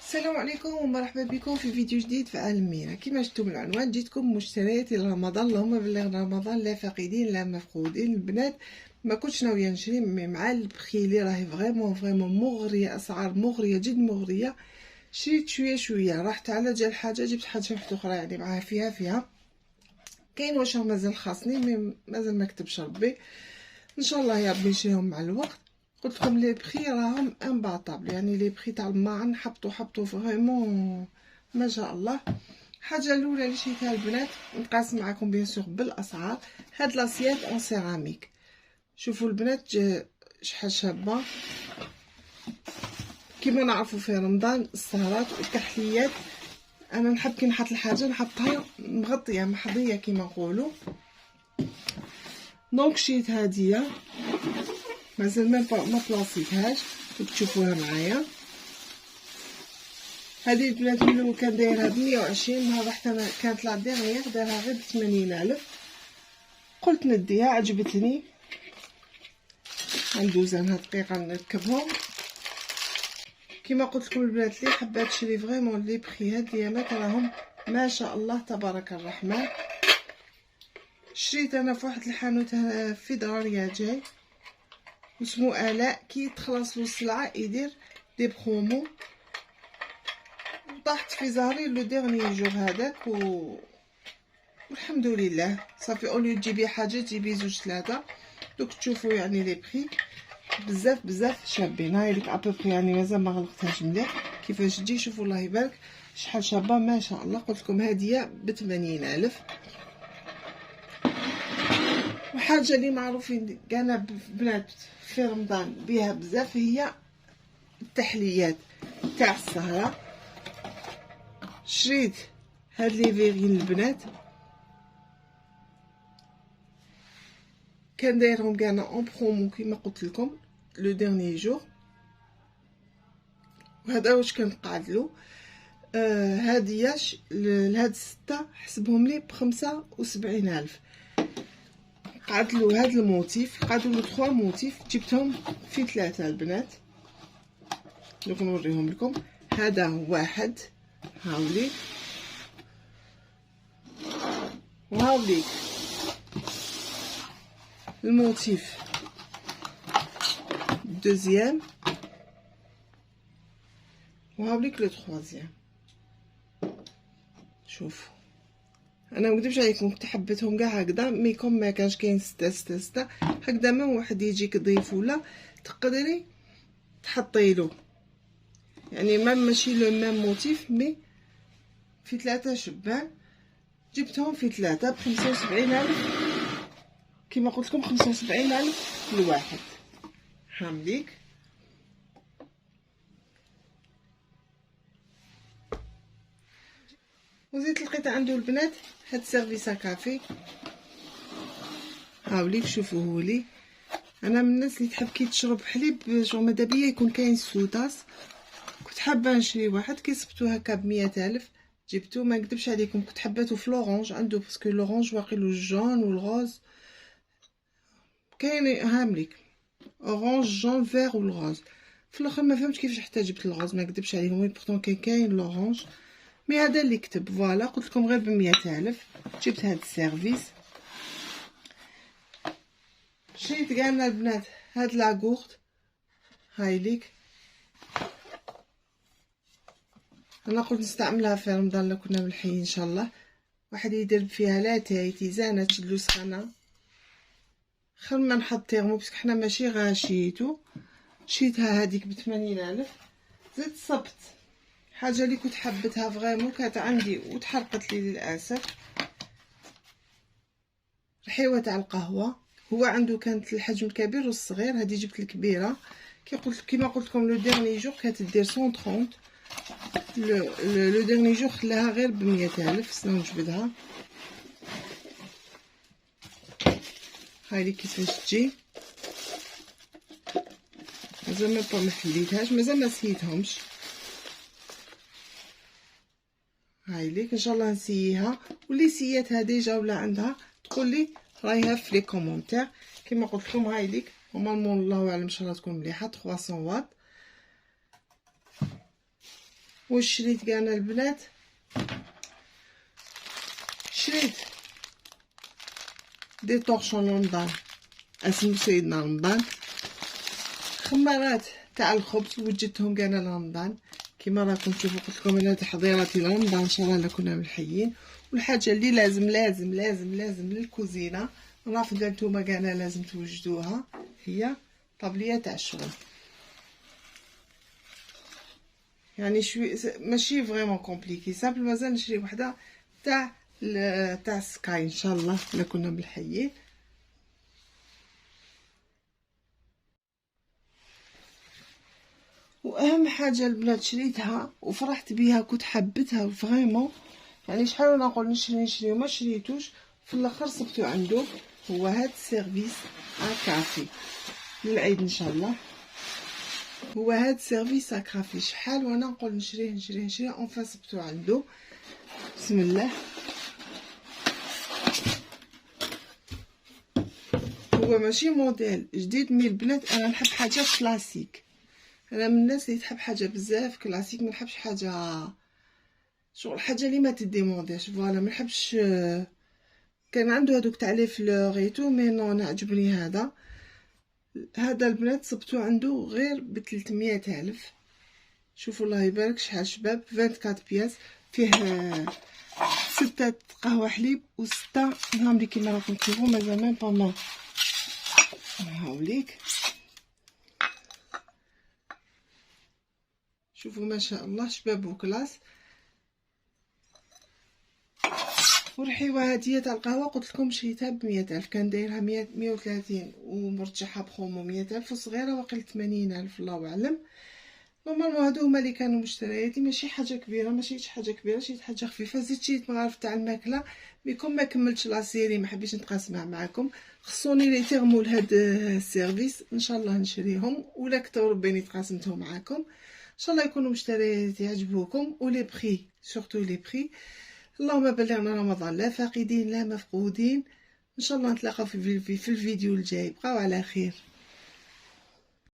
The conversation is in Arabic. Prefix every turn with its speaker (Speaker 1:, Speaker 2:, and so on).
Speaker 1: السلام عليكم ومرحبا بكم في فيديو جديد في عالم ميرا. كما شفتم العنوان، جيتكم مشتريات رمضان. اللهم بلغ رمضان، لا فاقدين لا مفقودين. البنات ما كنتش ناويه نشري، مع البخي لي راهي فريمون مغريه، اسعار مغريه جد مغريه. شريت شويه رحت على جال حاجه، جبت حاجه واحده اخرى يعني معاها فيها كاين واش مازال خاصني، مازال ما كتبش ربي. ان شاء الله يا ربي نشريهم مع الوقت. قلت لكم لي بخي راهم امباطابل، يعني لي بخي تاع الماعن حطوا فريمون ما شاء الله. الحاجه الاولى اللي شريتها البنات نقاسم معكم بيان سور بالاسعار. هاد لاسيات اون سيراميك، شوفوا البنات شحال شابه. كيما نعرفوا في رمضان السهرات والتحليات، انا نحب كي نحط الحاجه نحطها مغطيه محظيه كيما نقولوا. دونك شريت هاديه، مازال ما بلاصيتهاش، تشوفوها معايا. هذه البنات من الاول كان دايرها ب120، ها رحت انا كانت لا ديرنيير دايرها غير ب80,000. قلت نديها، عجبتني. ندوز انا دقيقه نركبهم. كما قلت لكم البنات اللي حبات تشري فريمون لي بخي هاد اليامات راهم ما شاء الله تبارك الرحمن. شريت انا في واحد الحانوت في دراريا جاي اسمو الاء، كي تخلص له السلعه يدير دي برومو. طاحت في زهري لو ديرني جور هذاك والحمد لله صافي. اوليو تجيبي حاجه تجيبي زوج ثلاثه. دوك تشوفوا يعني لي بخي بزاف شابين. هاي ليك ابوبري، يعني مازال ما غلقتهاش مليح كيفاش تجي. شوفوا الله يبارك شحال شابه ما شاء الله. قلت لكم هديه ب80,000. وحاجه اللي معروفين كاع بنات في رمضان بها بزاف هي التحليات تاع السهره. شريت هاد لي فيغين البنات، كان دايرهم كاع اون برومو كيما قلت لكم لو ديرني جور. وهذا واش كان قاعد له. هادياش لهاد 6 حسبهم لي ب75,000. قعد له هاد الموتيف، قعدوا له 3 موتيف، جبتهم في 3 البنات. دوك نوريهم لكم. هذا هو واحد، هاوليك وهاوليك الموتيف دوزيام، وهاوليك لو تخوازيام. شوفوا انا مكدبش عليكم كنت حبيتهم كاع هكذا، مي كوم ما كانش كاين 6 هكذا، ما واحد يجيك ضيف ولا تقدري تحطيلو، يعني ما ماشي لو ميم موتيف مي في 3 شبان. جبتهم في 3 ب75,000 كيما قلت لكم، 75,000 الواحد. هامليك وزيت لقيت عنده البنات هاد سيرفيس كافي. هاوليك شوفوا هولي. انا من الناس اللي تحب كي تشرب حليب جو مادابيا يكون كاين سوطاس. كنت حابه نشري واحد، كيصبتو هكا ب100,000 جبتو. ما نكذبش عليكم كنت حباتو في لورانج عنده، باسكو لورانج واقيلو الجون والغوز كاين. هامليك اورانج جون فيغ والغوز. في الاخر ما فهمتش كيفاش حتى جبت الغوز، ما نكذبش عليكم. وي بورطون كاين لورانج، مي هذا اللي كتب. فوالا قلت لكم غير ب100,000. جبت هاد السيرفيس. شريت كاع البنات هاد لاكورت، هاي ليك. انا قلت نستعملها في رمضان لو كنا بالحي ان شاء الله. واحد يدير فيها لاتاي تيزانه تشدلو سخانه، خير ما نحط تيرمو باسكو حنا ماشي غاشيتو. شريتها هذيك ب80,000. زدت صبت حاجه اللي كنت حبتها فريمون، كانت عندي وتحرقت لي للاسف. الحيوه تاع القهوه، هو عنده كانت الحجم الكبير والصغير، هذه جبت الكبيره. كيما قلت لكم لو ديرني جور كانت دير 130. لو ديرني جور خلاها غير ب100,000. سنا نجبدها. هاي لي كيفاش تجي، مازال ما حليتهاش، مازال ما سيتهمش. هاي ليك ان شاء الله نسييها. واللي سياتها ديجا ولا عندها تقول لي رايها في لي كومونتير. كما قلت لكم هاي ليك نورمالمون الله اعلم ان شاء الله تكون مليحه. 300 واط. واش شريت كاع انا البنات؟ شريت دي طورشون رمضان، اسم سيدنا رمضان، خمارات تاع الخبز وجدتهم كاع لرمضان كيما راكم تشوفوا. قلت لكم انا تحضيراتي لرمضان ان شاء الله لا كنا ملحيين. والحاجه اللي لازم لازم لازم لازم للكوزينه، رافضه نتوما كاع لازم توجدوها، هي طابليه تاع الشغل. يعني شوي ماشي فريمون كومبليكي، سامبل مازال نشري وحده تاع سكاي ان شاء الله لا كنا ملحيين. واهم حاجه البنات شريتها وفرحت بيها، كنت حبتها فريمون، يعني شحال وانا نقول نشري وما شريتوش، في الاخر صبتو عنده، هو هاد السيرفيس كافي للعيد ان شاء الله. هو هاد سيرفيس كافي، شحال وانا نقول نشريه اونفا صبتو عنده. بسم الله. هو ماشي موديل جديد، مي البنات انا نحب حاجه كلاسيك، انا من الناس اللي تحب حاجه بزاف كلاسيك، ما نحبش حاجه شغل حاجه اللي ما تديمونديش. فوالا ما نحبش، كان عنده هذوك تاع لي فلور ايتو، مي نو انا عجبني هذا البنات صبتو عنده غير ب 300,000. شوفوا الله يبارك شحال شباب، 24 بياس، فيه 6 قهوه حليب و6 هاهم لي كيما راكم تشوفوا مازال ميم با نو. هاوليك شوفوا ما شاء الله شباب وكلاس. والحيوه هاديه تاع القهوه قلت لكم شريتها ب 100,000، كان دايرها 130 ومرجحها بخومو 100,000، وصغيره واقيلا 80,000 الله اعلم. نورمالمون هادو هما اللي كانوا مشترياتي، ماشي حاجه كبيره، ماشي حاجه كبيره، شريت حاجه خفيفه. زدت شريت مغارف تاع الماكله، ميكم ما كملتش لا سيري ما حبيتش نتقاسمها معكم، خصوني لي تيرمو لهاد السيرفيس ان شاء الله نشريهم، ولا كتر بيني تقاسمتهم معكم ان شاء الله يكونوا مشترياتي يعجبوكم. ولي بري سورتو لي بري، اللهم بلغنا رمضان لا فاقدين لا مفقودين. ان شاء الله نتلاقاو في الفيديو الجاي، بقاو على خير.